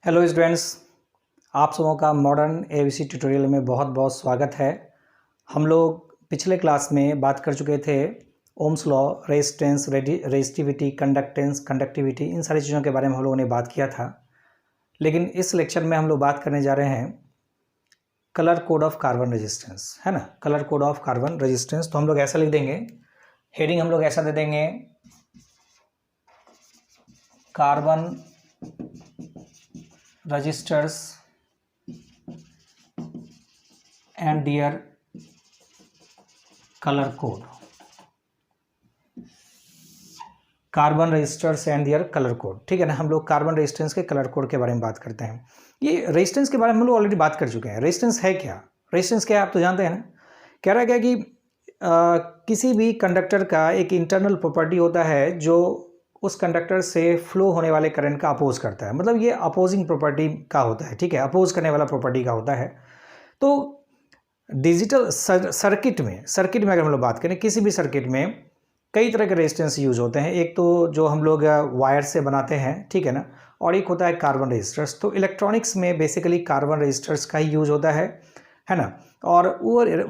Hello students, आप सबों का मॉडर्न एबीसी ट्यूटोरियल में बहुत बहुत स्वागत है। हम लोग पिछले क्लास में बात कर चुके थे Ohm's law, resistance, resistivity, conductance, conductivity, इन सारी चीज़ों के बारे में हम लोगों ने बात किया था। लेकिन इस लेक्चर में हम लोग बात करने जा रहे हैं colour code of carbon resistance, है ना। Colour code of carbon resistance तो हम लोग ऐसा लिख देंगे, हेडिंग हम लोग ऐसा दे देंगे, carbon registers and their colour code. Carbon registers and their colour code, ठीक है ना। हम लोग कार्बन रेजिस्टेंस के कलर कोड के बारे में बात करते हैं। ये रेजिस्टेंस के बारे में हम लोग ऑलरेडी बात कर चुके हैं। रेजिस्टेंस है क्या? रेजिस्टेंस क्या है आप तो जानते हैं ना। कह रहा है क्या कि किसी भी कंडक्टर का एक इंटरनल प्रॉपर्टी होता है जो उस कंडक्टर से फ्लो होने वाले करंट का अपोज करता है। मतलब ये अपोजिंग प्रॉपर्टी का होता है, ठीक है, अपोज करने वाला प्रॉपर्टी का होता है। तो डिजिटल सर्किट में अगर हम लोग बात करें, किसी भी सर्किट में कई तरह के रेजिस्टेंस यूज होते हैं। एक तो जो हम लोग वायर से बनाते हैं, ठीक है ना, और एक होता है कार्बन रेजिस्टर्स। तो इलेक्ट्रॉनिक्स में बेसिकली कार्बन रेजिस्टर्स का ही यूज होता है ना। और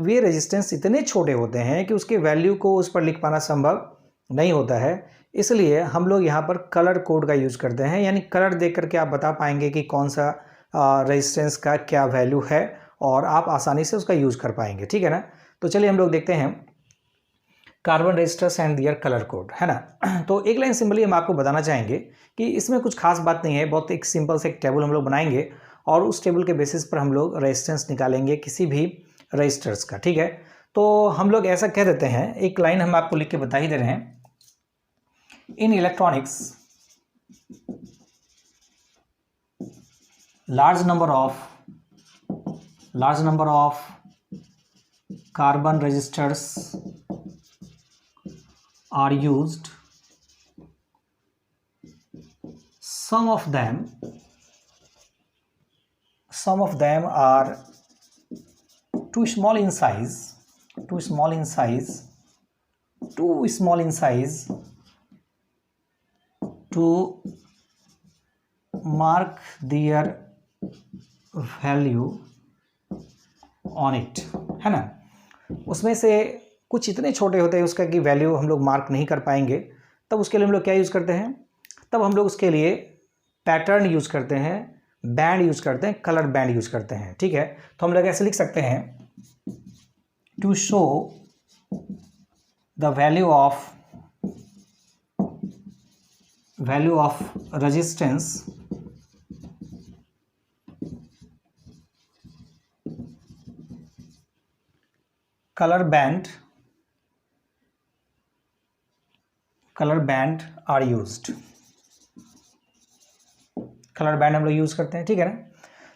वे रेजिस्टेंस इतने छोटे होते हैं कि उसके वैल्यू को उस पर लिख पाना संभव नहीं होता है। इसलिए हम लोग यहाँ पर कलर कोड का यूज़ करते हैं, यानी कलर देख करके आप बता पाएंगे कि कौन सा रेजिस्टेंस का क्या वैल्यू है और आप आसानी से उसका यूज़ कर पाएंगे, ठीक है ना। तो चलिए हम लोग देखते हैं carbon resistors and their colour code, है ना। तो एक लाइन सिंपली हम आपको बताना चाहेंगे कि इसमें कुछ खास बात नहीं है। बहुत एक सिंपल से एक टेबल हम लोग बनाएंगे और उस टेबल के बेसिस पर हम लोग रेजिस्टेंस निकालेंगे किसी भी रेजिस्टर्स का, ठीक है। तो हम लोग ऐसा कह देते हैं, एक लाइन हम आपको लिख के बता ही दे रहे हैं। In electronics, large number of carbon resistors are used. Some of them are too small in size to mark their value on it, है ना। उसमें से कुछ इतने छोटे होते हैं उसका कि वैल्यू हम लोग मार्क नहीं कर पाएंगे। तब उसके लिए हम लोग क्या यूज़ करते हैं? तब हम लोग उसके लिए पैटर्न यूज़ करते हैं, बैंड यूज़ करते हैं, कलर बैंड यूज़ करते हैं, ठीक है। तो हम लोग ऐसे लिख सकते हैं, to show the value of resistance color band are used। Colour band हम लोग यूज करते हैं, ठीक है ना।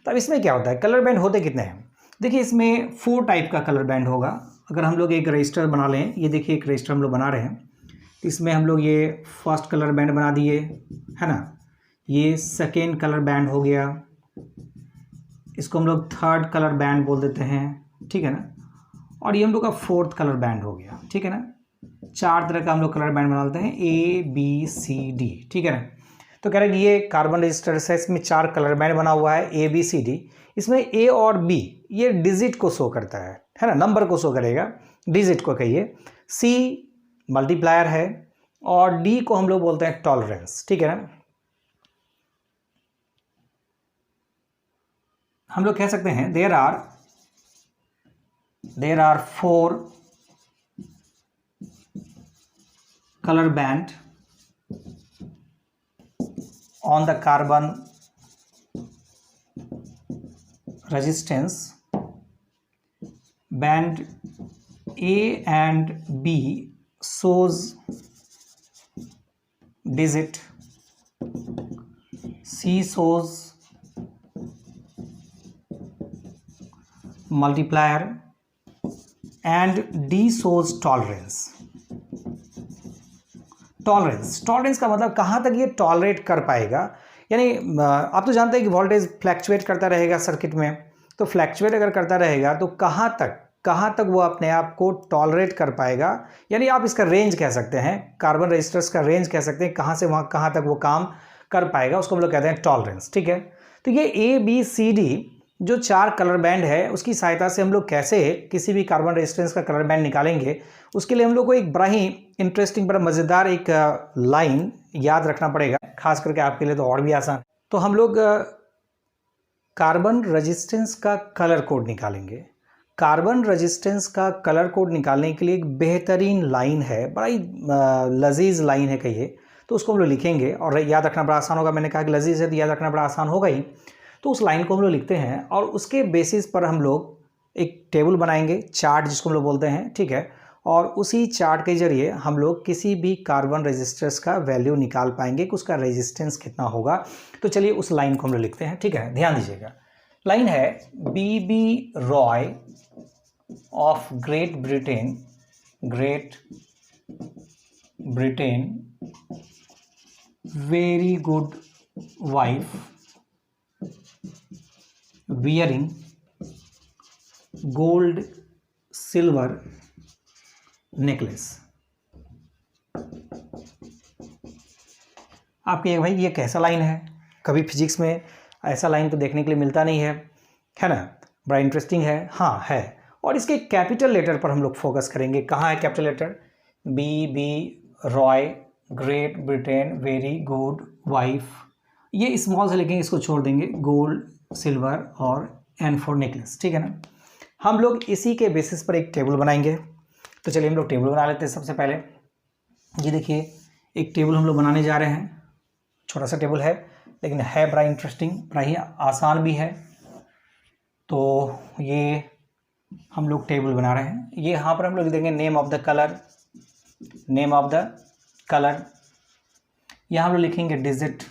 तो अब इसमें क्या होता है, कलर बैंड होते कितने हैं? देखिए, इसमें 4 टाइप का कलर बैंड होगा। अगर हम लोग एक रजिस्टर बना लें, ये देखिए एक रजिस्टर हम लोग बना रहे हैं, इसमें हम लोग ये फर्स्ट कलर बैंड बना दिए, है ना। ये सेकेंड कलर बैंड हो गया, इसको हम लोग थर्ड कलर बैंड बोल देते हैं, ठीक है ना। और ये हम लोग का फोर्थ कलर बैंड हो गया, ठीक है ना। 4 तरह का हम लोग कलर बैंड बना लेते हैं, ABCD, ठीक है ना। तो कह रहे हैं कि ये कार्बन रजिस्टर्स है, इसमें 4 कलर बैंड बना हुआ है, ABCD। इसमें A और B ये डिजिट को शो करता है ना, नंबर को शो करेगा, डिजिट को कहिए। C मल्टीप्लायर है और D को हम लोग बोलते हैं टॉलरेंस, ठीक है ना। हम लोग कह सकते हैं there are 4 colour band on the carbon resistance. Band A and B shows digit, C shows multiplier and D shows tolerance। Tolerance का मतलब कहाँ तक ये टॉलरेट कर पाएगा, यानी आप तो जानते हैं कि वोल्टेज फ्लैक्चुएट करता रहेगा सर्किट में। तो फ्लैक्चुएट अगर करता रहेगा तो कहाँ तक वो अपने आप को टॉलरेट कर पाएगा, यानी आप इसका रेंज कह सकते हैं, कार्बन रेजिस्टर्स का रेंज कह सकते हैं, कहाँ से वहाँ कहाँ तक वो काम कर पाएगा, उसको हम लोग कहते हैं टॉलरेंस, ठीक है। तो ये ABCD जो 4 कलर बैंड है उसकी सहायता से हम लोग कैसे किसी भी कार्बन रेजिस्टेंस का कलर बैंड निकालेंगे, उसके लिए हम लोग को एक बड़ा ही इंटरेस्टिंग, बड़ा मज़ेदार एक लाइन याद रखना पड़ेगा, खास करके आपके लिए तो और भी आसान। तो हम लोग कार्बन रेजिस्टेंस का कलर कोड निकालेंगे। कार्बन रेजिस्टेंस का कलर कोड निकालने के लिए एक बेहतरीन लाइन है, बड़ा ही लजीज लाइन है कहिए, तो उसको हम लोग लिखेंगे और याद रखना बड़ा आसान होगा। मैंने कहा कि लजीज है तो याद रखना बड़ा आसान होगा ही, तो उस लाइन को हम लोग लिखते हैं और उसके बेसिस पर हम लोग एक टेबल बनाएंगे, चार्ट जिसको हम लोग बोलते हैं, ठीक है। और उसी चार्ट के जरिए हम लोग किसी भी कार्बन रेजिस्टेंस का वैल्यू निकाल पाएंगे कि उसका रेजिस्टेंस कितना होगा। तो चलिए उस लाइन को हम लोग लिखते हैं, ठीक है, ध्यान दीजिएगा। लाइन है BB Roy of great Britain very good wife wearing gold silver necklace। आप कहिए भाई ये कैसा लाइन है, कभी फिजिक्स में ऐसा लाइन तो देखने के लिए मिलता नहीं है ना, बड़ा इंटरेस्टिंग है। हाँ है, और इसके कैपिटल लेटर पर हम लोग फोकस करेंगे। कहाँ है capital letter? BB Roy Great Britain very good wife, ये स्मॉल से लिखेंगे, इसको छोड़ देंगे, गोल्ड सिल्वर और N फॉर नेकलेस, ठीक है ना। हम लोग इसी के बेसिस पर एक टेबल बनाएंगे। तो चलिए हम लोग टेबल बना लेते हैं। सबसे पहले ये देखिए एक टेबल हम लोग बनाने जा रहे हैं, छोटा सा टेबल है लेकिन है बड़ा इंटरेस्टिंग, बड़ा ही आसान भी है। तो ये हम लोग टेबल बना रहे हैं, ये यहाँ पर हम लोग देंगे नेम ऑफ द कलर, यहाँ हम लोग लिखेंगे डिजिट,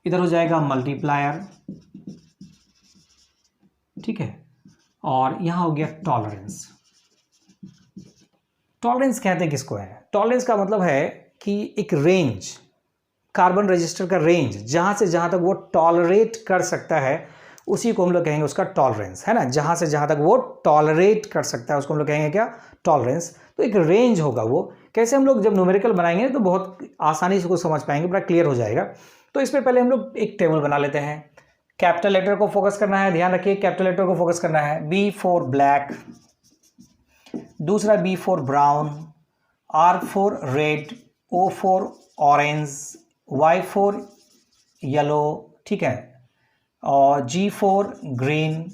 इधर हो जाएगा मल्टीप्लायर, ठीक है, और यहाँ हो गया टॉलरेंस। टॉलरेंस कहते हैं किसको है? टॉलरेंस का मतलब है कि एक रेंज, कार्बन रजिस्टर का रेंज, जहाँ से जहाँ तक वो टॉलरेट कर सकता है उसी को हम लोग कहेंगे उसका टॉलरेंस, है ना। जहाँ से जहाँ तक वो टॉलरेट कर सकता है उसको हम लोग कहेंगे क्या? टॉलरेंस। तो एक रेंज होगा वो। कैसे? हम लोग जब न्यूमेरिकल बनाएंगे तो बहुत आसानी से उसको समझ पाएंगे, बड़ा क्लियर हो जाएगा। तो इस पर पहले हम लोग एक टेबल बना लेते हैं। कैपिटल लेटर को फोकस करना है, ध्यान रखिए कैपिटल लेटर को फोकस करना है। B फॉर ब्लैक, दूसरा B for brown, R for red, O for orange, Y for yellow, ठीक है, और G for green,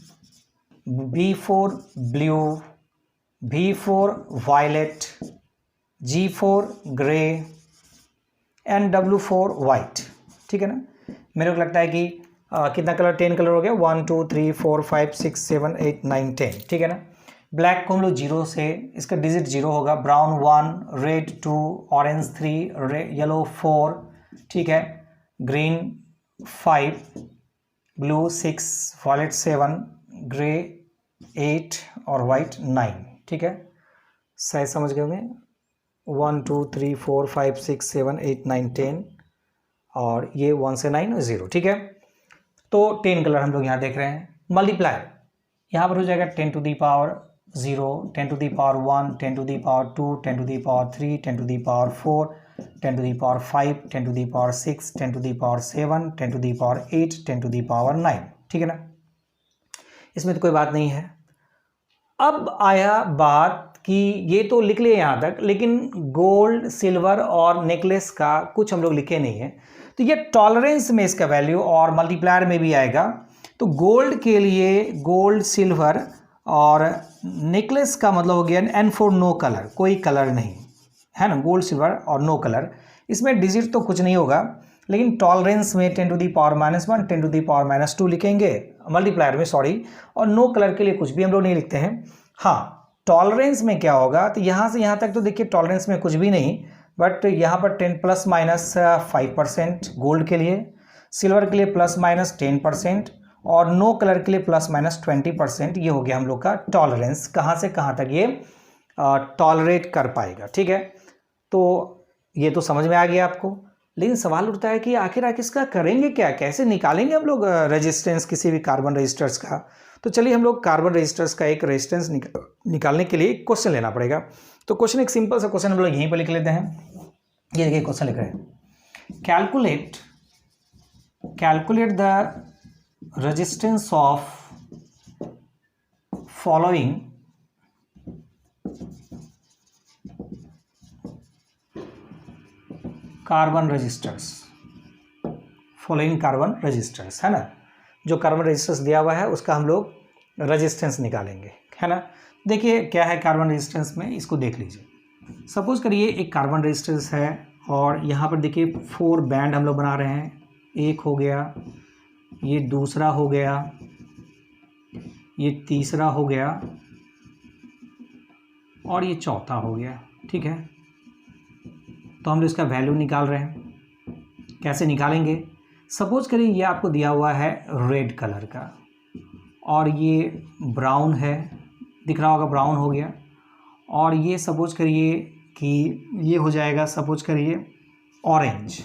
B for blue, V for violet, G for grey and W for white, ठीक है ना। मेरे को लगता है कि कितना कलर? 10 कलर हो गया, 1 2 3 4 5 6 7 8 9 10, ठीक है ना। ब्लैक को हम लोग 0 से, इसका डिजिट 0 होगा, ब्राउन 1, रेड 2, ऑरेंज 3, येलो 4, ठीक है, ग्रीन 5, ब्लू 6, वायलेट 7, ग्रे 8 और वाइट 9, ठीक है। शायद समझ गए होंगे। 1 2 3 4 5 6 7 8 9 10 और ये 1 से 9 और 0, ठीक है। तो 10 कलर हम लोग यहाँ देख रहे हैं। मल्टीप्लाई यहाँ पर हो जाएगा 10 to the power 0, 10 to the power 1, 10 to the power 2, 10 to the power 3, 10 to the power 4, 10 to the power 5, 10 to the power 6, 10 to the power 7, 10 to the power 8, 10 to the power 9, ठीक है ना। इसमें तो कोई बात नहीं है। अब आया बात कि ये तो लिख लिए यहाँ तक, लेकिन गोल्ड सिल्वर और नेकलेस का कुछ हम लोग लिखे नहीं है। तो ये टॉलरेंस में इसका वैल्यू और मल्टीप्लायर में भी आएगा। तो गोल्ड के लिए गोल्ड सिल्वर और नेकलेस का मतलब हो गया N फॉर नो कलर, कोई कलर नहीं है ना, गोल्ड सिल्वर और नो कलर। इसमें डिजिट तो कुछ नहीं होगा, लेकिन टॉलरेंस में 10 to the power -1, 10 to the power -2 लिखेंगे, मल्टीप्लायर में सॉरी, और नो कलर के लिए कुछ भी हम लोग नहीं लिखते हैं। हाँ, टॉलरेंस में क्या होगा? तो यहाँ से यहाँ तक तो देखिए टॉलरेंस में कुछ भी नहीं, बट यहाँ पर 10 ± 5% गोल्ड के लिए, सिल्वर के लिए ±10% और नो कलर के लिए ±20%। ये हो गया हम लोग का टॉलरेंस, कहाँ से कहाँ तक ये टॉलरेट कर पाएगा, ठीक है। तो ये तो समझ में आ गया आपको। लेकिन सवाल उठता है कि आखिर इसका करेंगे क्या, कैसे निकालेंगे हम लोग रेजिस्टेंस किसी भी कार्बन रजिस्टर्स का। तो चलिए हम लोग कार्बन रजिस्टर्स का एक रेजिस्टेंस निकालने के लिए क्वेश्चन लेना पड़ेगा। तो क्वेश्चन एक सिंपल सा क्वेश्चन हम लोग यहीं पर लिख लेते हैं। ये देखिए क्वेश्चन लिख रहे हैं, calculate calculate the resistance of following carbon resistors, following carbon resistors, है ना। जो कार्बन रजिस्टर्स दिया हुआ है उसका हम लोग रजिस्टेंस निकालेंगे, है ना। देखिए क्या है कार्बन रजिस्टेंस में, इसको देख लीजिए। सपोज करिए एक कार्बन रजिस्टेंस है और यहाँ पर देखिए 4 बैंड हम लोग बना रहे हैं। एक हो गया, ये दूसरा हो गया, ये तीसरा हो गया और ये चौथा हो गया, ठीक है। तो हम लोग इसका वैल्यू निकाल रहे हैं। कैसे निकालेंगे? सपोज करिए ये आपको दिया हुआ है रेड कलर का और ये ब्राउन है, दिख रहा होगा ब्राउन हो गया। और ये सपोज करिए कि ये हो जाएगा सपोज करिए ऑरेंज,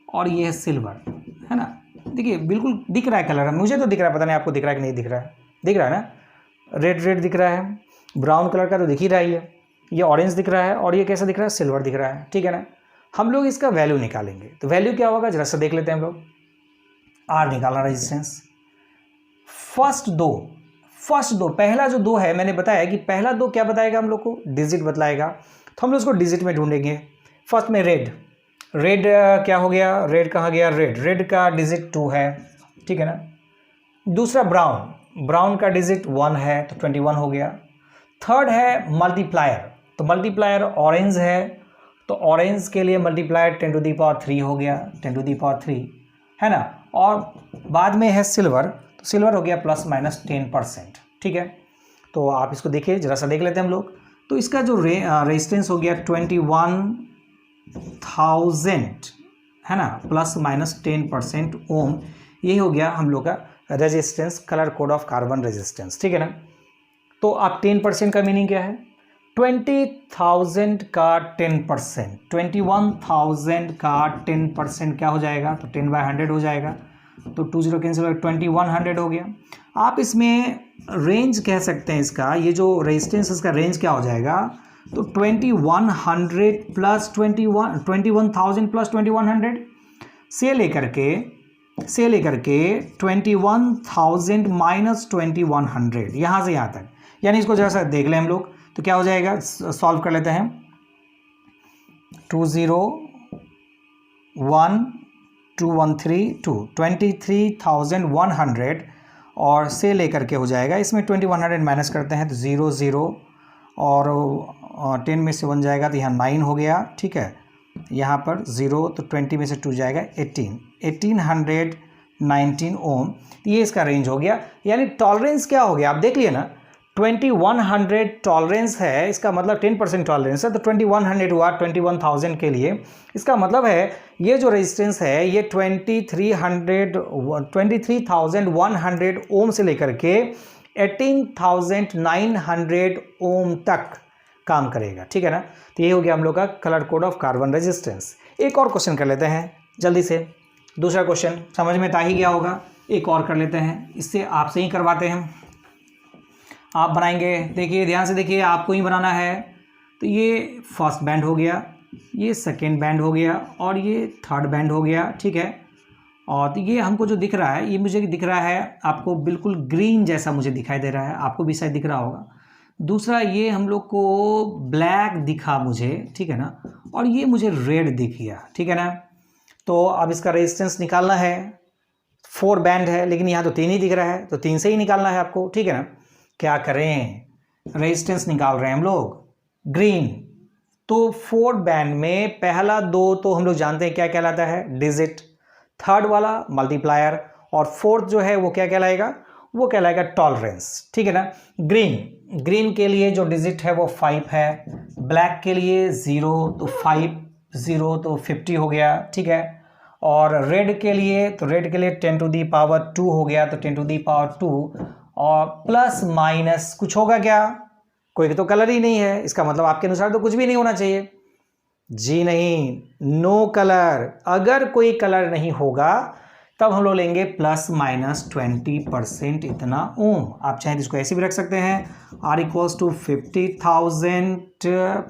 और ये है सिल्वर, है ना। देखिए बिल्कुल दिख रहा है कलर, मुझे तो दिख रहा है, पता नहीं आपको दिख रहा है कि नहीं दिख रहा है। दिख रहा है ना, रेड रेड दिख रहा है, ब्राउन कलर का तो दिख ही रहा ही है, ये ऑरेंज दिख रहा है और ये कैसा दिख रहा है, सिल्वर दिख रहा है, ठीक है ना। हम लोग इसका वैल्यू निकालेंगे। तो वैल्यू क्या होगा जरा सा देख लेते हैं हम लोग। आर निकालना रेजिस्टेंस। फर्स्ट दो पहला जो 2 है, मैंने बताया कि पहला 2 क्या बताएगा हम लोग को, डिजिट बतलाएगा। तो हम लोग उसको डिजिट में ढूंढेंगे। फर्स्ट में रेड क्या हो गया, रेड कहाँ गया, रेड का डिजिट 2 है, ठीक है ना। दूसरा ब्राउन का डिजिट 1 है तो 21 हो गया। थर्ड है मल्टीप्लायर, तो मल्टीप्लायर ऑरेंज है तो ऑरेंज के लिए मल्टीप्लायर 10 टू दी पावर 3 हो गया, 10 टू दी पावर 3, है ना। और बाद में है सिल्वर, तो सिल्वर हो गया ±10%, ठीक है। तो आप इसको देखिए, जरा सा देख लेते हैं हम लोग। तो इसका जो रेजिस्टेंस हो गया 21,000, है ना, ±10% ओम। ये हो गया हम लोग का resistance, colour code of carbon resistance, ठीक है ना। तो आप 10% का मीनिंग क्या है, 20,000 का 10%, 21,000 का 10% क्या हो जाएगा, तो 10/100 हो जाएगा। तो 20 कैंसिल हो गया, 2100 हो गया। आप इसमें रेंज कह सकते हैं इसका, ये जो रेजिस्टेंस इसका रेंज क्या हो जाएगा, तो 2100 प्लस 21,000 प्लस 2100 से लेकर के 21,000 माइनस 2100, यहाँ से यहाँ तक। यानी इसको जैसा देख लें हम लोग तो क्या हो जाएगा, सॉल्व कर लेते हैं। 23,100 और से लेकर के हो जाएगा, इसमें 2100 माइनस करते हैं तो 00 और 10 में से 1 जाएगा तो यहाँ 9 हो गया, ठीक है। यहाँ पर 0 तो 20 में से 2 जाएगा 1819 ओम। ये इसका रेंज हो गया। यानी टॉलरेंस क्या हो गया, आप देख लिए ना, 2100 टॉलरेंस है, इसका मतलब 10% टॉलरेंस है, तो 2100 हुआ 21,000 के लिए। इसका मतलब है ये जो रेजिस्टेंस है ये 23,100 ओम से लेकर के 18,900 ओम तक काम करेगा, ठीक है ना। तो ये हो गया हम लोग का colour code of carbon resistance. एक और क्वेश्चन कर लेते हैं जल्दी से, दूसरा क्वेश्चन समझ में तो आ ही गया होगा, एक और कर लेते हैं, इससे आपसे ही करवाते हैं। आप बनाएंगे, देखिए ध्यान से देखिए, आपको ही बनाना है। तो ये फर्स्ट बैंड हो गया, ये सेकेंड बैंड हो गया और ये थर्ड बैंड हो गया, ठीक है। और तो ये हमको जो दिख रहा है, ये मुझे दिख रहा है आपको बिल्कुल ग्रीन जैसा मुझे दिखाई दे रहा है, आपको भी शायद दिख रहा होगा। दूसरा ये हम लोग को ब्लैक दिखा मुझे, ठीक है ना, और ये मुझे रेड दिख गया, ठीक है ना। तो अब इसका रेजिस्टेंस निकालना है। 4 बैंड है लेकिन यहाँ तो 3 ही दिख रहा है, तो 3 से ही निकालना है आपको, ठीक है ना। क्या करें, रेजिस्टेंस निकाल रहे हैं हम लोग ग्रीन। तो 4 बैंड में पहला 2 तो हम लोग जानते हैं क्या कहलाता है, डिजिट। थर्ड वाला मल्टीप्लायर और फोर्थ जो है वो क्या कहलाएगा, वो कहलाएगा टॉलरेंस, ठीक है ना। ग्रीन के लिए जो डिजिट है वो 5 है, ब्लैक के लिए 0 तो 5 0 तो 50 हो गया, ठीक है। और रेड के लिए 10 टू दी पावर 2 हो गया, तो 10 टू दी पावर 2 और प्लस माइनस कुछ होगा क्या, कोई तो कलर ही नहीं है, इसका मतलब आपके अनुसार तो कुछ भी नहीं होना चाहिए। जी नहीं, नो कलर। अगर कोई कलर नहीं होगा तब हम लोग लेंगे ±20% इतना ओम। आप चाहें तो इसको ऐसे भी रख सकते हैं, R इक्वल्स टू 50,000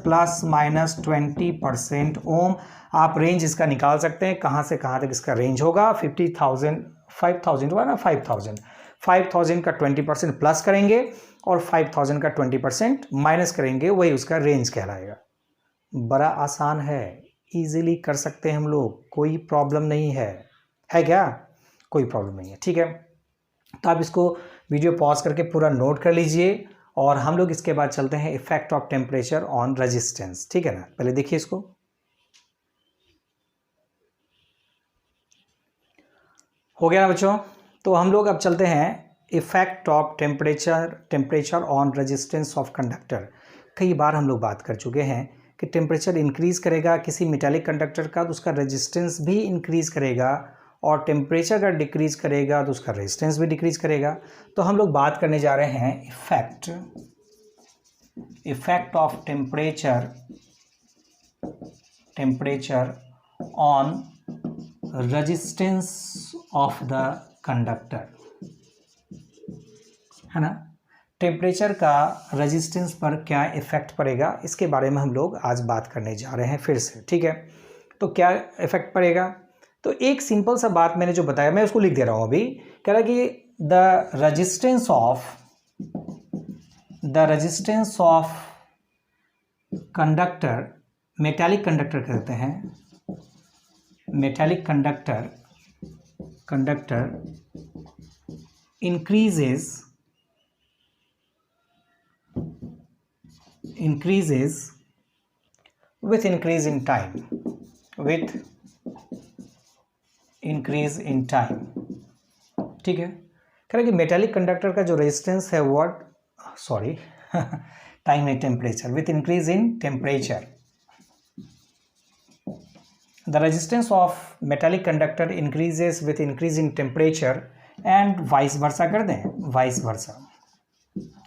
±20% ओम। आप रेंज इसका निकाल सकते हैं, कहाँ से कहाँ तक इसका रेंज होगा। 50,000 5,000 हुआ ना, 5,000 का 20% प्लस करेंगे और 5,000 का 20% माइनस करेंगे, वही उसका रेंज कहलाएगा। बड़ा आसान है, इजीली कर सकते हैं हम लोग, कोई प्रॉब्लम नहीं है क्या? कोई प्रॉब्लम नहीं है, ठीक है। तो आप इसको वीडियो पॉज करके पूरा नोट कर लीजिए और हम लोग इसके बाद चलते हैं effect of temperature on resistance, ठीक है ना। पहले देखिए इसको, हो गया ना बच्चों। तो हम लोग अब चलते हैं effect of temperature on resistance of conductor. कई बार हम लोग बात कर चुके हैं कि टेम्परेचर इंक्रीज करेगा किसी मेटालिक कंडक्टर का तो उसका रेजिस्टेंस भी इंक्रीज करेगा, और टेम्परेचर अगर डिक्रीज करेगा तो उसका रेजिस्टेंस भी डिक्रीज करेगा। तो हम लोग बात करने जा रहे हैं effect of temperature on resistance of the conductor, है ना। टेम्परेचर का रेजिस्टेंस पर क्या इफेक्ट पड़ेगा, इसके बारे में हम लोग आज बात करने जा रहे हैं फिर से, ठीक है। तो क्या इफेक्ट पड़ेगा, तो एक सिंपल सा बात मैंने जो बताया मैं उसको लिख दे रहा हूं अभी। कह रहा है कि the resistance of conductor, metallic conductor कहते हैं, metallic conductor increases with increase in time, ठीक है। कह रहा है कि मेटालिक कंडक्टर का जो रेजिस्टेंस है टाइम है temperature, with increase in temperature the resistance of metallic conductor increases with increase in temperature and vice versa कर दें, vice versa,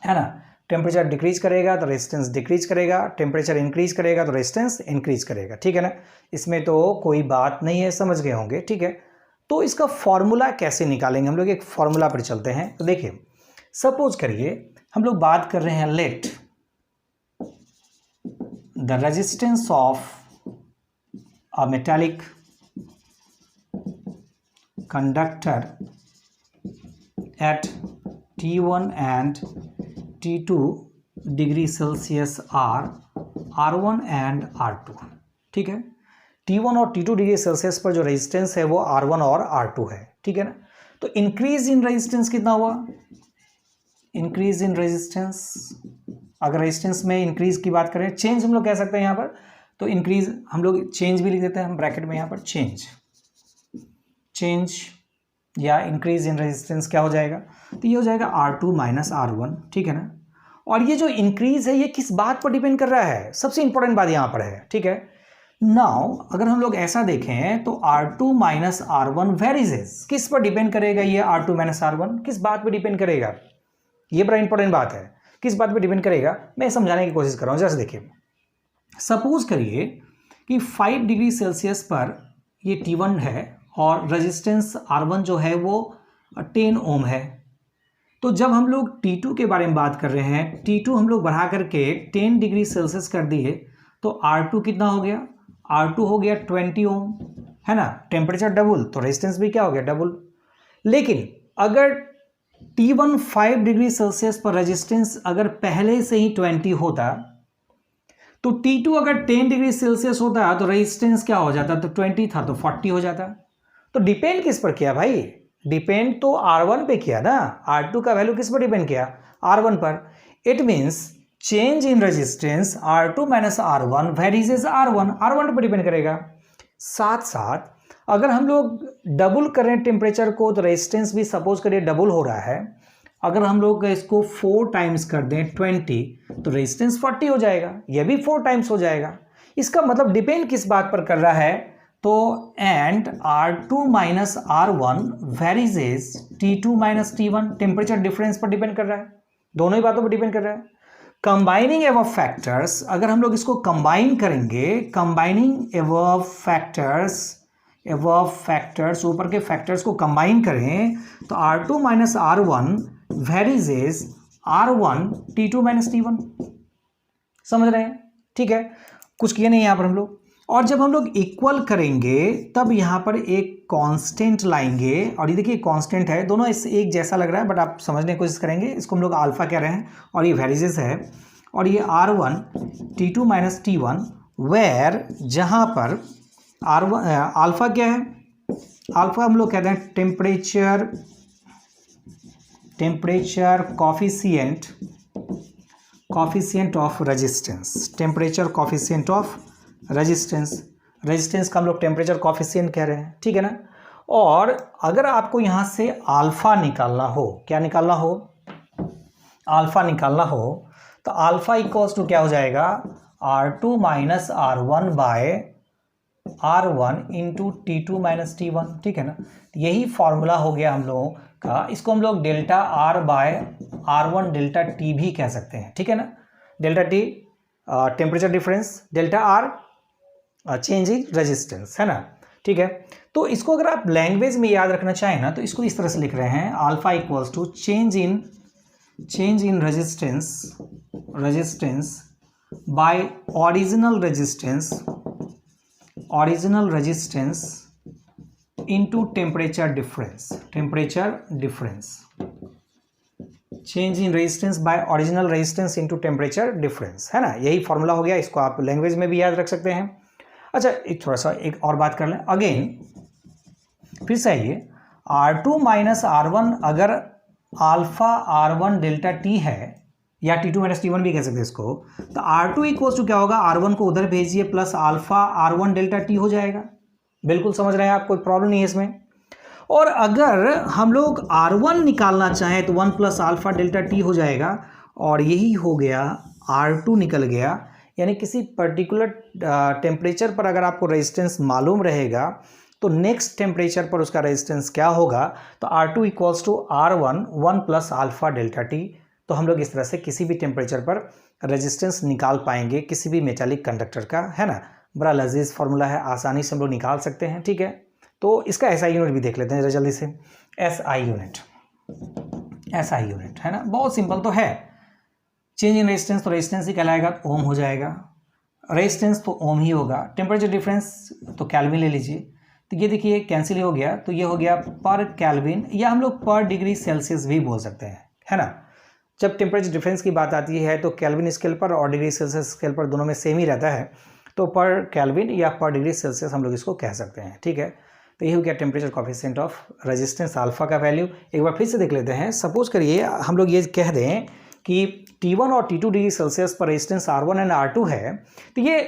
है ना। टेम्परेचर डिक्रीज करेगा तो रेजिस्टेंस डिक्रीज करेगा, टेम्परेचर इंक्रीज करेगा तो रेजिस्टेंस इंक्रीज करेगा, ठीक है ना। इसमें तो कोई बात नहीं है, समझ गए होंगे, ठीक है। तो इसका फॉर्मूला कैसे निकालेंगे, हम लोग एक फॉर्मूला पर चलते हैं। तो देखिए, सपोज करिए हम लोग बात कर रहे हैं, let the resistance of a metallic conductor at T1 and T2 degree Celsius R1 and R2, ठीक है। T1 और T2 डिग्री सेल्सियस पर जो रेजिस्टेंस है वो R1 और R2 है, ठीक है ना। तो इंक्रीज इन रेजिस्टेंस कितना हुआ, इंक्रीज इन रेजिस्टेंस, अगर रेजिस्टेंस में इंक्रीज की बात करें, चेंज हम लोग कह सकते हैं यहाँ पर, तो इंक्रीज हम लोग चेंज भी लिख देते हैं हम ब्रैकेट में यहाँ पर, चेंज या इंक्रीज इन रेजिस्टेंस क्या हो जाएगा, तो ये हो जाएगा R2 माइनस R1, ठीक है ना। और ये जो इंक्रीज है ये किस बात पर डिपेंड कर रहा है, सबसे इंपॉर्टेंट बात यहाँ पर है, ठीक है। नाउ अगर हम लोग ऐसा देखें तो R2 माइनस R1 वेरीजेस, किस पर डिपेंड करेगा ये R2 माइनस R1, किस बात पर डिपेंड करेगा, ये बड़ा इंपॉर्टेंट बात है, किस बात पर डिपेंड करेगा, मैं समझाने की कोशिश कर रहा हूँ। जैसे देखिए, सपोज करिए कि 5 डिग्री सेल्सियस पर ये T1 है और रेजिस्टेंस R1 जो है वो 10 ओम है। तो जब हम लोग T2 के बारे में बात कर रहे हैं, T2 हम लोग बढ़ा करके 10 डिग्री सेल्सियस कर दिए तो R2 कितना हो गया, R2 हो गया 20 ओम, है ना। टेम्परेचर डबल तो रेजिस्टेंस भी क्या हो गया, डबल। लेकिन अगर T1 5 डिग्री सेल्सियस पर रेजिस्टेंस अगर पहले से ही 20 होता तो T2 अगर 10 डिग्री सेल्सियस होता तो रेजिस्टेंस क्या हो जाता, तो 20 था तो 40 हो जाता। तो डिपेंड किस पर किया भाई, डिपेंड तो R1 पे किया ना, R2 का वैल्यू किस पर डिपेंड किया, R1 पर। It means change in resistance R2 minus R1 varies R1 पर डिपेंड करेगा। साथ साथ अगर हम लोग डबल करें टेम्परेचर को तो रेजिस्टेंस भी सपोज करिए डबल हो रहा है, अगर हम लोग इसको 4 टाइम्स कर दें 20 तो रेजिस्टेंस 40 हो जाएगा, यह भी 4 टाइम्स हो जाएगा। इसका मतलब डिपेंड किस बात पर कर रहा है, तो and R2 minus R1 varies T2 minus T1, temperature difference पर डिपेंड कर रहा है, दोनों ही बातों पर डिपेंड कर रहा है। कंबाइनिंग एबव फैक्टर्स, अगर हम लोग इसको कंबाइन करेंगे, combining above factors above factors, ऊपर के फैक्टर्स को कंबाइन करें तो R2 minus R1 varies is R1 T2 minus T1। समझ रहे हैं? ठीक है, कुछ किया नहीं यहाँ पर हम लोग। और जब हम लोग इक्वल करेंगे तब यहाँ पर एक कांस्टेंट लाएंगे, और ये देखिए कांस्टेंट है, दोनों इस एक जैसा लग रहा है बट आप समझने की कोशिश करेंगे। इसको हम लोग अल्फा कह रहे हैं और ये वेरिजेस है, और ये R1 T2 minus T1 where, जहाँ पर R1 अल्फा क्या है? अल्फा हम लोग कहते हैं temperature coefficient of resistance, temperature coefficient of resistance का हम लोग टेम्परेचर कॉफिशिएंट कह रहे हैं, ठीक है ना। और अगर आपको यहाँ से अल्फा निकालना हो, क्या निकालना हो? अल्फा निकालना हो तो अल्फा इक्वल्स टू क्या हो जाएगा? R2 minus R1 by R1 into T2 minus T1, ठीक है ना। यही फॉर्मूला हो गया हम लोगों का। इसको हम लोग delta R by R1 delta T भी कह सकते हैं, ठीक है ना। Delta T temperature difference, delta R change in resistance, है ना, ठीक है। तो इसको अगर आप लैंग्वेज में याद रखना चाहें ना तो इसको इस तरह से लिख रहे हैं, alpha equals to change in resistance by original resistance into temperature difference, change in resistance by original resistance into temperature difference, है ना। यही फॉर्मूला हो गया, इसको आप लैंग्वेज में भी याद रख सकते हैं। अच्छा, एक थोड़ा सा एक और बात कर लें अगेन, फिर से आइए। R2 माइनस R1 अगर अल्फा R1 डेल्टा T है, या T2 माइनस T1 भी कह सकते हैं इसको, तो R2 इक्वल्स टू क्या होगा? R1 को उधर भेजिए plus alpha R1 delta T हो जाएगा। बिल्कुल समझ रहे हैं आप, कोई प्रॉब्लम नहीं है इसमें। और अगर हम लोग R1 निकालना चाहें तो 1 प्लस अल्फा डेल्टा T हो जाएगा, और यही हो गया R2 निकल गया। यानी किसी पर्टिकुलर टेम्परेचर पर अगर आपको रेजिस्टेंस मालूम रहेगा तो नेक्स्ट टेम्परेचर पर उसका रेजिस्टेंस क्या होगा? तो R2 equals to R1 1 plus alpha delta T। तो हम लोग इस तरह से किसी भी टेम्परेचर पर रेजिस्टेंस निकाल पाएंगे किसी भी मेटालिक कंडक्टर का, है ना। बड़ा लजीज फार्मूला है, आसानी से हम लोग निकाल सकते हैं, ठीक है। तो इसका SI यूनिट भी देख लेते हैं जल्दी से। SI यूनिट, है ना, बहुत सिंपल तो है। चेंज इन रेजिस्टेंस तो रेजिस्टेंस ही कहलाएगा, तो ओम हो जाएगा। रेजिस्टेंस तो ओम ही होगा। टेम्परेचर डिफरेंस तो केल्विन ले लीजिए, तो ये देखिए कैंसिल हो गया, तो ये हो गया पर केल्विन, या हम लोग पर डिग्री सेल्सियस भी बोल सकते हैं, है ना। जब टेम्परेचर डिफरेंस की बात आती है तो केल्विन स्केल पर और डिग्री सेल्सियस स्केल पर दोनों में सेम ही रहता है, तो पर केल्विन या पर डिग्री सेल्सियस हम लोग इसको कह सकते हैं, ठीक है। तो ये हो गया temperature coefficient of resistance alpha का वैल्यू। एक बार फिर से देख लेते हैं। सपोज करिए हम लोग ये कह दें कि T1 और T2 डिग्री सेल्सियस पर रेजिस्टेंस R1 एंड R2 है, तो ये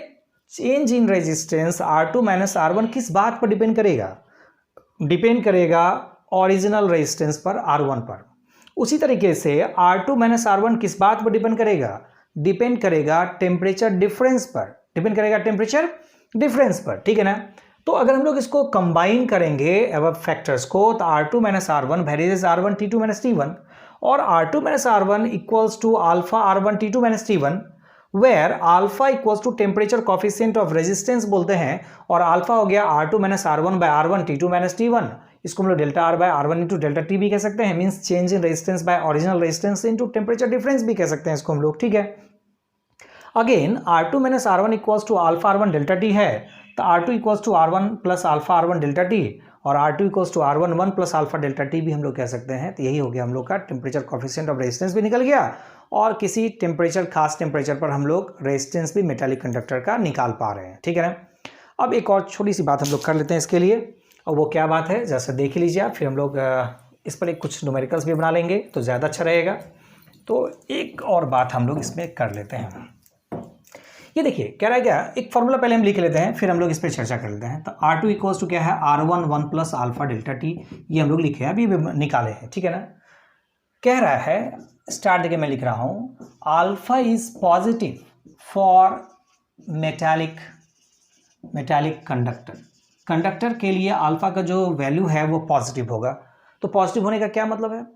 change in resistance R2 minus R1 किस बात पर डिपेंड करेगा? डिपेंड करेगा ओरिजिनल रेजिस्टेंस पर R1 पर। उसी तरीके से R2 माइनस R1 किस बात पर डिपेंड करेगा? डिपेंड करेगा टेम्परेचर डिफरेंस पर, ठीक है ना। तो अगर हम लोग इसको कंबाइन करेंगे अब फैक्टर्स को, तो R2 minus R1 varies R1 T2 minus T1, और R2 minus R1 equals to alpha R1 T2 minus T1, where alpha equals to temperature coefficient of resistance बोलते हैं, और अल्फा हो गया R2 minus R1 by R1 T2 minus T1। इसको हम लोग delta R by R1 into delta T भी कह सकते हैं, means change in resistance by original resistance into temperature difference भी कह सकते हैं इसको हम लोग, ठीक है। Again R2 minus R1 equals to alpha R1 delta T है, तो R2 equals to R1 plus alpha R1 delta T, और R2 equals to R1 1 plus alpha delta T भी हम लोग कह सकते हैं। तो यही हो गया हम लोग का टेम्परेचर कॉफिशिएंट ऑफ रेजिस्टेंस भी निकल गया, और किसी टेम्परेचर खास टेम्परेचर पर हम लोग रेजिस्टेंस भी मेटालिक कंडक्टर का निकाल पा रहे हैं, ठीक है ना। अब एक और छोटी सी बात हम लोग कर लेते हैं इसके लिए, और वो क्या बात है जैसे देख लीजिए आप, फिर हम लोग इस पर एक कुछ न्यूमेरिकल्स भी बना लेंगे तो ज़्यादा अच्छा रहेगा। तो एक और बात हम लोग इसमें कर लेते हैं। ये देखिए कह रहा है क्या, एक फॉर्मूला पहले हम लिख लेते हैं, फिर हम लोग इस पर चर्चा कर लेते हैं। तो R2 इक्वल्स टू क्या है? R1 1 plus alpha delta T, ये हम लोग लिखे हैं, अभी निकाले हैं, ठीक है ना। कह रहा है, स्टार्ट देखिए मैं लिख रहा हूँ, alpha is positive for metallic conductor के लिए अल्फा का जो वैल्यू है वो पॉजिटिव होगा। तो पॉजिटिव होने का क्या मतलब है?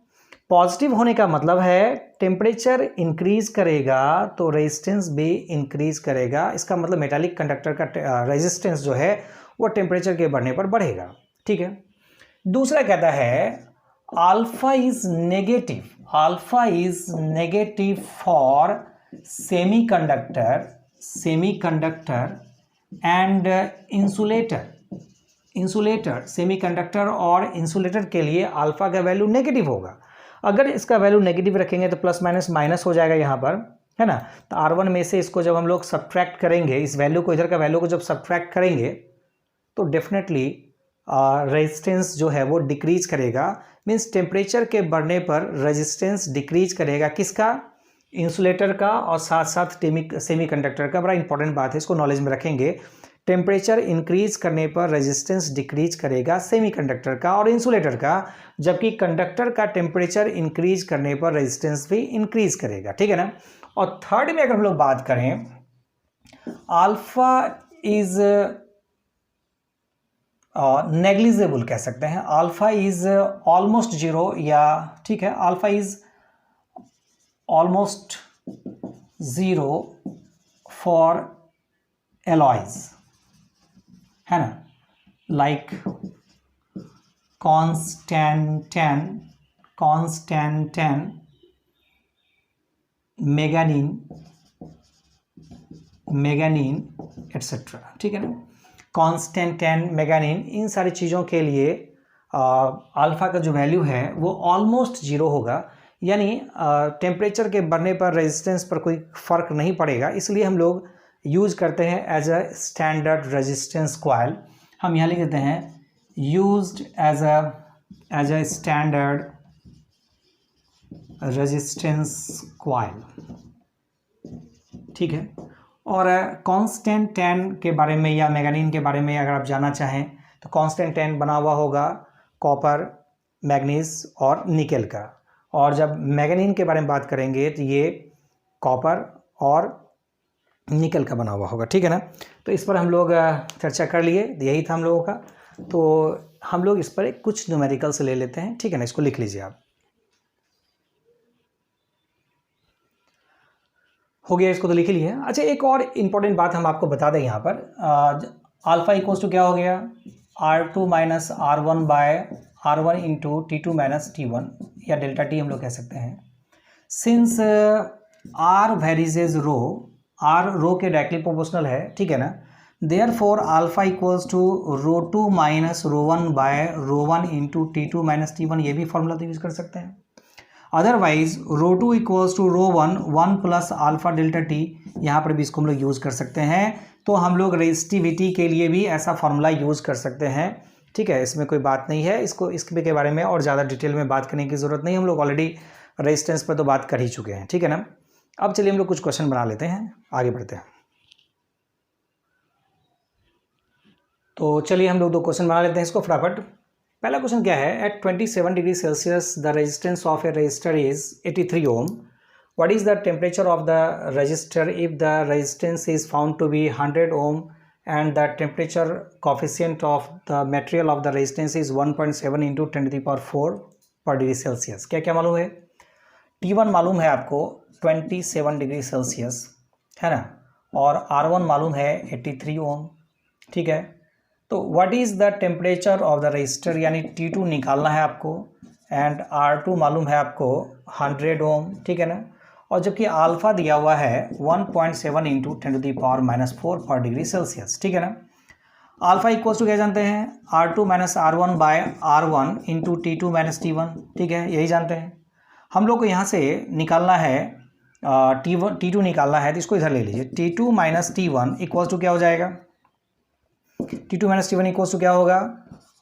पॉजिटिव होने का मतलब है टेम्परेचर इंक्रीज करेगा तो रेजिस्टेंस भी इंक्रीज करेगा। इसका मतलब मेटालिक कंडक्टर का रेजिस्टेंस जो है वो टेम्परेचर के बढ़ने पर बढ़ेगा। ठीक है। दूसरा कहता है alpha is negative, alpha is negative for semiconductor and insulator. Semiconductor और इंसुलेटर के लिए अल्फा का वैल्यू नेगेटिव होगा। अगर इसका वैल्यू नेगेटिव रखेंगे तो प्लस माइनस माइनस हो जाएगा यहाँ पर, है ना। तो R1 में से इसको जब हम लोग सब्ट्रैक्ट करेंगे, इस वैल्यू को, इधर का वैल्यू को जब सब्ट्रैक्ट करेंगे तो डेफिनेटली रेजिस्टेंस जो है वो डिक्रीज करेगा। मीन्स टेम्परेचर के बढ़ने पर रेजिस्टेंस डिक्रीज करेगा। किसका? इंसुलेटर का और साथ साथ सेमीकंडक्टर का। बड़ा इंपॉर्टेंट बात है, इसको नॉलेज में रखेंगे। टेम्परेचर इंक्रीज करने पर रेजिस्टेंस डिक्रीज करेगा सेमीकंडक्टर का और इंसुलेटर का, जबकि कंडक्टर का टेम्परेचर इंक्रीज करने पर रेजिस्टेंस भी इंक्रीज करेगा। ठीक है ना। और थर्ड में अगर हम लोग बात करें, अल्फा इज नेग्लिजिबल कह सकते हैं, अल्फा इज ऑलमोस्ट जीरो, या ठीक है, alpha is almost zero for alloys, है ना, लाइक कॉन्स्टेंटेन, मैग्नीन एटसेट्रा। ठीक है ना। कॉन्स्टेंटेन, मैग्नीन, इन सारी चीज़ों के लिए अल्फ़ा का जो वैल्यू है वो ऑलमोस्ट जीरो होगा, यानी टेम्परेचर के बढ़ने पर रेजिस्टेंस पर कोई फ़र्क नहीं पड़ेगा। इसलिए हम लोग यूज़ करते हैं as a standard resistance coil. हम यहाँ लिख देते हैं used as a standard resistance coil. ठीक है। और कॉन्स्टेंटेन के बारे में या मैग्नीन के बारे में अगर आप जानना चाहें तो कॉन्स्टेंटेन बना हुआ होगा कॉपर, मैग्नीज और निकेल का। और जब मैग्नीन के बारे में बात करेंगे तो ये कॉपर और निकेल का बना हुआ होगा। ठीक है ना। तो इस पर हम लोग चर्चा कर लिए, यही था हम लोगों का। तो हम लोग इस पर कुछ न्यूमेरिकल्स ले लेते हैं। ठीक है ना। इसको लिख लीजिए आप। हो गया, इसको तो लिख लिए। अच्छा, एक और इम्पॉर्टेंट बात हम आपको बता दें यहाँ पर, अल्फा इक्वल्स टू क्या हो गया, R2 minus R1 by R1 into T2 minus T1, या डेल्टा टी हम लोग कह सकते हैं। Since R varies as rho, R rho के डायरेक्टली प्रोपोर्शनल है। ठीक है ना। Therefore alpha equals to ρ2 minus ρ1 by ρ1 into T2 minus T1, ये भी फॉर्मूला तो यूज़ कर सकते हैं। Otherwise ρ2 equals to ρ1 1 plus alpha delta T, यहाँ पर भी इसको हम लोग यूज़ कर सकते हैं। तो हम लोग रेजिस्टिविटी के लिए भी ऐसा फार्मूला यूज़ कर सकते हैं। ठीक है, इसमें कोई बात नहीं है। इसके बारे में और ज़्यादा डिटेल में बात करने की ज़रूरत नहीं, हम लोग ऑलरेडी रेजिस्टेंस पर तो बात कर ही चुके हैं। ठीक है ना। अब चलिए हम लोग कुछ क्वेश्चन बना लेते हैं, आगे बढ़ते हैं। तो चलिए हम लोग 2 क्वेश्चन बना लेते हैं इसको फटाफट। पहला क्वेश्चन क्या है, at 27 degree Celsius the resistance of a resistor is 83 ohm. What is the temperature of the resistor if the resistance is found to be 100 ohm and the temperature coefficient of the material of the resistance is 1.7 into 10⁴ per degree Celsius. क्या क्या मालूम है? T1 मालूम है आपको 27 degree Celsius, है ना, और R1 मालूम है 83 ओम। ठीक है। तो what is the temperature of the register, यानी T2 निकालना है आपको, एंड R2 मालूम है आपको 100 ओम। ठीक है ना। और जबकि अल्फा दिया हुआ है 1.7 इंटू 10⁻⁻⁴ पर डिग्री सेल्सियस। ठीक है ना। अल्फा इक्वल्स टू क्या जानते हैं, R2 minus R1 by R1 into T2 minus T1। ठीक है, यही जानते हैं। हम लोग को यहाँ से निकालना है T2 निकालना है, तो इसको इधर ले लीजिए। T2 minus T1 equals to क्या हो जाएगा, T2 minus T1 equals to क्या होगा,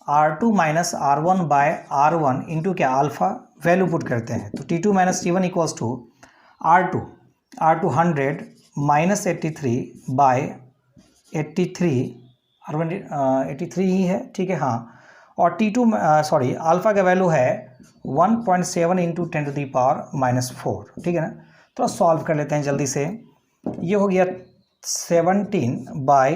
R2 minus R1 by R1 into क्या, अल्फा, वैल्यू पुट करते हैं। तो T2 minus T1 equals to R2 100 minus 83 by 83, R1 83 ही है। ठीक है, हाँ। और T2 अल्फा का वैल्यू है 1.7 इंटू 10⁻⁻⁴। ठीक है ना। तो सॉल्व कर लेते हैं जल्दी से। ये हो गया 17 बाय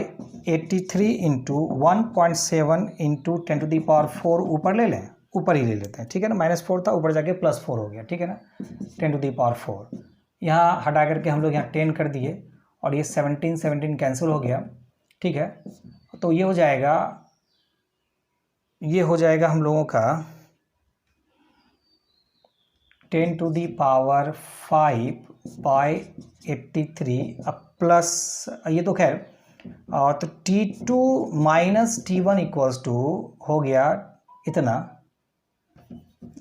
83 इंटू 1.7 इंटू 10⁻⁴, ऊपर ले लें, ऊपर ही ले लेते हैं, ठीक है ना। -4 था, ऊपर जाके +4 हो गया, ठीक है ना, 10⁴ यहाँ हटा करके हम लोग यहाँ 10 कर दिए और ये 17 कैंसिल हो गया, ठीक है। तो ये हो जाएगा हम लोगों का 10⁵/83 अब प्लस ये तो खैर तो T2 minus T1 equals to हो गया इतना,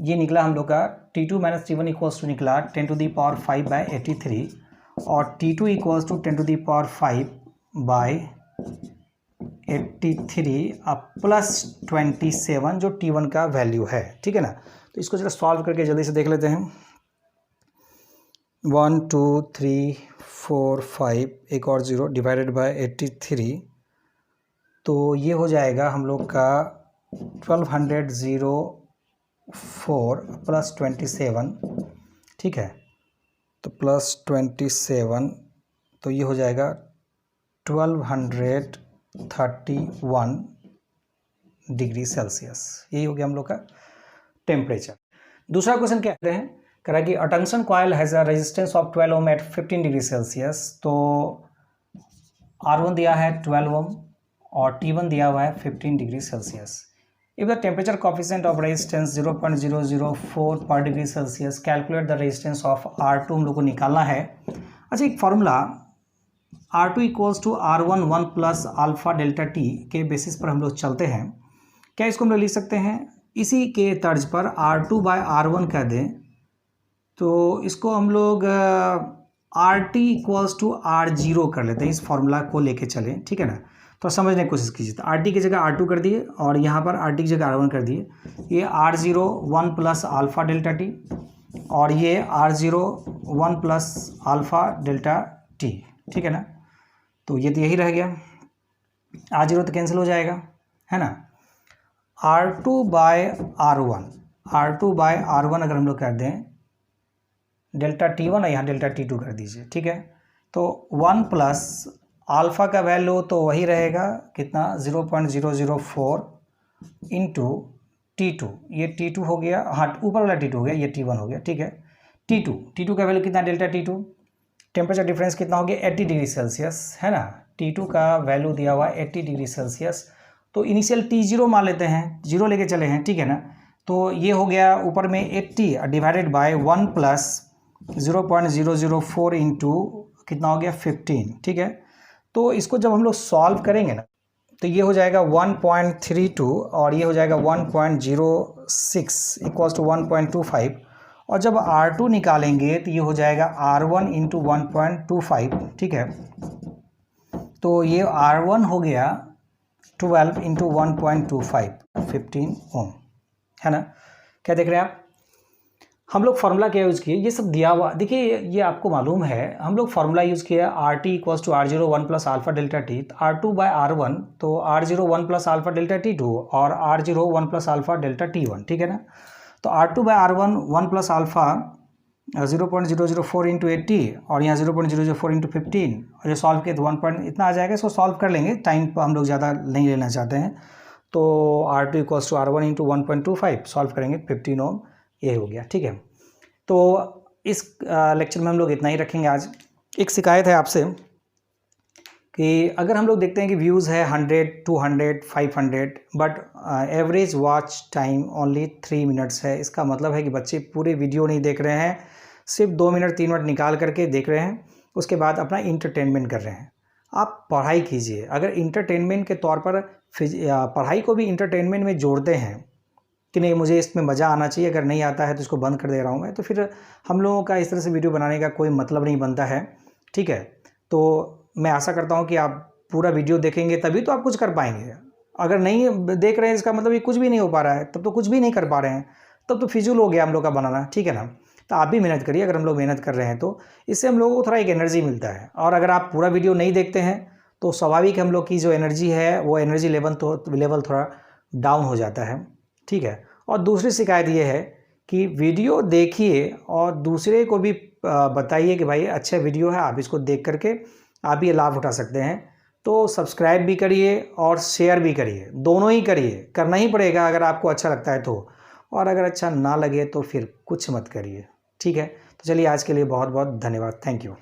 ये निकला हम लोग का T2 minus T1 equals to निकला 10⁵/83 और T2 इक्वल्स टू 10⁵/83 अब प्लस 27 जो T1 का वैल्यू है, ठीक है ना। तो इसको जरा सॉल्व करके जल्दी से देख लेते हैं। 1 2 3 4 5 एक और 0 डिवाइडेड बाय 83, तो ये हो जाएगा हम लोग का 1204 प्लस 27, ठीक है। तो प्लस 27 तो ये हो जाएगा 1231 डिग्री सेल्सियस, यही हो गया हम लोग का टेम्परेचर। दूसरा क्वेश्चन क्या कहते हैं, कह रहा है कि a tungsten coil has a resistance of 12 ohm at 15 degree Celsius. तो R1 दिया है 12 ओम और T1 दिया हुआ है 15 degree Celsius. If the temperature coefficient of resistance 0.004 per degree Celsius, calculate the resistance of R2 हम लोग को निकालना है। अच्छा, एक formula R2 equals to R1 1 plus alpha delta T के बेसिस पर हम लोग चलते हैं। क्या इसको हम लोग लिख सकते हैं इसी के तर्ज पर R2/R1 कह दें, तो इसको हम लोग RT इक्वल्स टू R0 कर लेते हैं, इस फॉर्मूला को लेके चलें, ठीक है ना। तो समझने की कोशिश कीजिए, तो RT की जगह R2 कर दिए और यहाँ पर RT की जगह R1 कर दिए। ये R0 1 plus alpha delta T और ये R0 1 plus alpha delta T, ठीक है ना। तो ये तो यही रह गया, R0 तो कैंसिल हो जाएगा, है ना। R2/R1 अगर हम लोग कर दें डेल्टा T1 और यहाँ डेल्टा T2 कर दीजिए, ठीक है। तो 1 प्लस अल्फ़ा का वैल्यू तो वही रहेगा कितना 0.004 इंटू T2, ये T2 हो गया, हाँ ऊपर वाला T2 हो गया, ये T1 हो गया, ठीक है। T2 का वैल्यू कितना डेल्टा T2, टेम्परेचर डिफरेंस कितना हो गया 80 डिग्री सेल्सियस, है ना। T2 का वैल्यू दिया हुआ 80 डिग्री सेल्सियस, तो इनिशियल T0 मान लेते हैं, 0 लेके चले हैं, ठीक है ना। तो ये हो गया ऊपर में 80 डिवाइडेड बाय 1 प्लस 0.004 इंटू कितना हो गया 15, ठीक है। तो इसको जब हम लोग सॉल्व करेंगे ना, तो ये हो जाएगा 1.32 और ये हो जाएगा 1.06 इक्वल्स टू 1.25 और जब R2 निकालेंगे तो ये हो जाएगा R1 इंटू 1.25, ठीक है। तो ये R1 हो गया 12 इंटू 1.25 15 ओम, है ना। क्या देख रहे हैं आप, हम लोग फार्मूला क्या यूज़ किए, ये सब दिया हुआ देखिए, ये आपको मालूम है, हम लोग फार्मूला यूज़ किया RT equals to R0 1 plus alpha delta T, R2/R1 तो R0 1 plus alpha delta T2 और R0 1 plus alpha delta T1, ठीक है ना। तो R2/R1 1 प्लस अल्फा 0.004 इंटू 80 और यहाँ 0.004 इंटू 15 और ये सॉल्व किए तो 1 पॉइंट इतना आ जाएगा। इसको सॉल्व कर लेंगे, टाइम पर हम लोग ज़्यादा नहीं लेना चाहते हैं। तो R2 equals to R1 into 1.25 solve करेंगे 15 ओम, ये हो गया, ठीक है। तो इस लेक्चर में हम लोग इतना ही रखेंगे आज। एक शिकायत है आपसे कि अगर हम लोग देखते हैं कि व्यूज़ है 100 200 500 but average watch time only 3 minutes है, इसका मतलब है कि बच्चे पूरे वीडियो नहीं देख रहे हैं, सिर्फ 2 मिनट 3 मिनट निकाल करके देख रहे हैं, उसके बाद अपना इंटरटेनमेंट कर रहे हैं। आप पढ़ाई कीजिए, अगर इंटरटेनमेंट के तौर पर पढ़ाई को भी इंटरटेनमेंट में जोड़ते हैं कि नहीं मुझे इसमें मज़ा आना चाहिए, अगर नहीं आता है तो इसको बंद कर दे रहा हूँ मैं, तो फिर हम लोगों का इस तरह से वीडियो बनाने का कोई मतलब नहीं बनता है, ठीक है। तो मैं आशा करता हूँ कि आप पूरा वीडियो देखेंगे तभी तो आप कुछ कर पाएंगे। अगर नहीं देख रहे हैं इसका मतलब ये कुछ भी नहीं हो पा रहा है, तब तो कुछ भी नहीं कर पा रहे हैं, तब तो फिजूल हो गया हम लोग का बनाना, ठीक है ना। तो आप भी मेहनत करिए, अगर हम लोग मेहनत कर रहे हैं तो इससे हम लोगों को थोड़ा एक एनर्जी मिलता है, और अगर आप पूरा वीडियो नहीं देखते हैं तो स्वाभाविक हम लोग की जो एनर्जी है वो एनर्जी लेवल थोड़ा डाउन हो जाता है, ठीक है। और दूसरी शिकायत ये है कि वीडियो देखिए और दूसरे को भी बताइए कि भाई अच्छा वीडियो है, आप इसको देख करके आप ये लाभ उठा सकते हैं। तो सब्सक्राइब भी करिए और शेयर भी करिए, दोनों ही करिए, करना ही पड़ेगा अगर आपको अच्छा लगता है तो। और अगर अच्छा ना लगे तो फिर कुछ मत करिए। ठीक है, तो चलिए आज के लिए बहुत बहुत धन्यवाद। Thank you.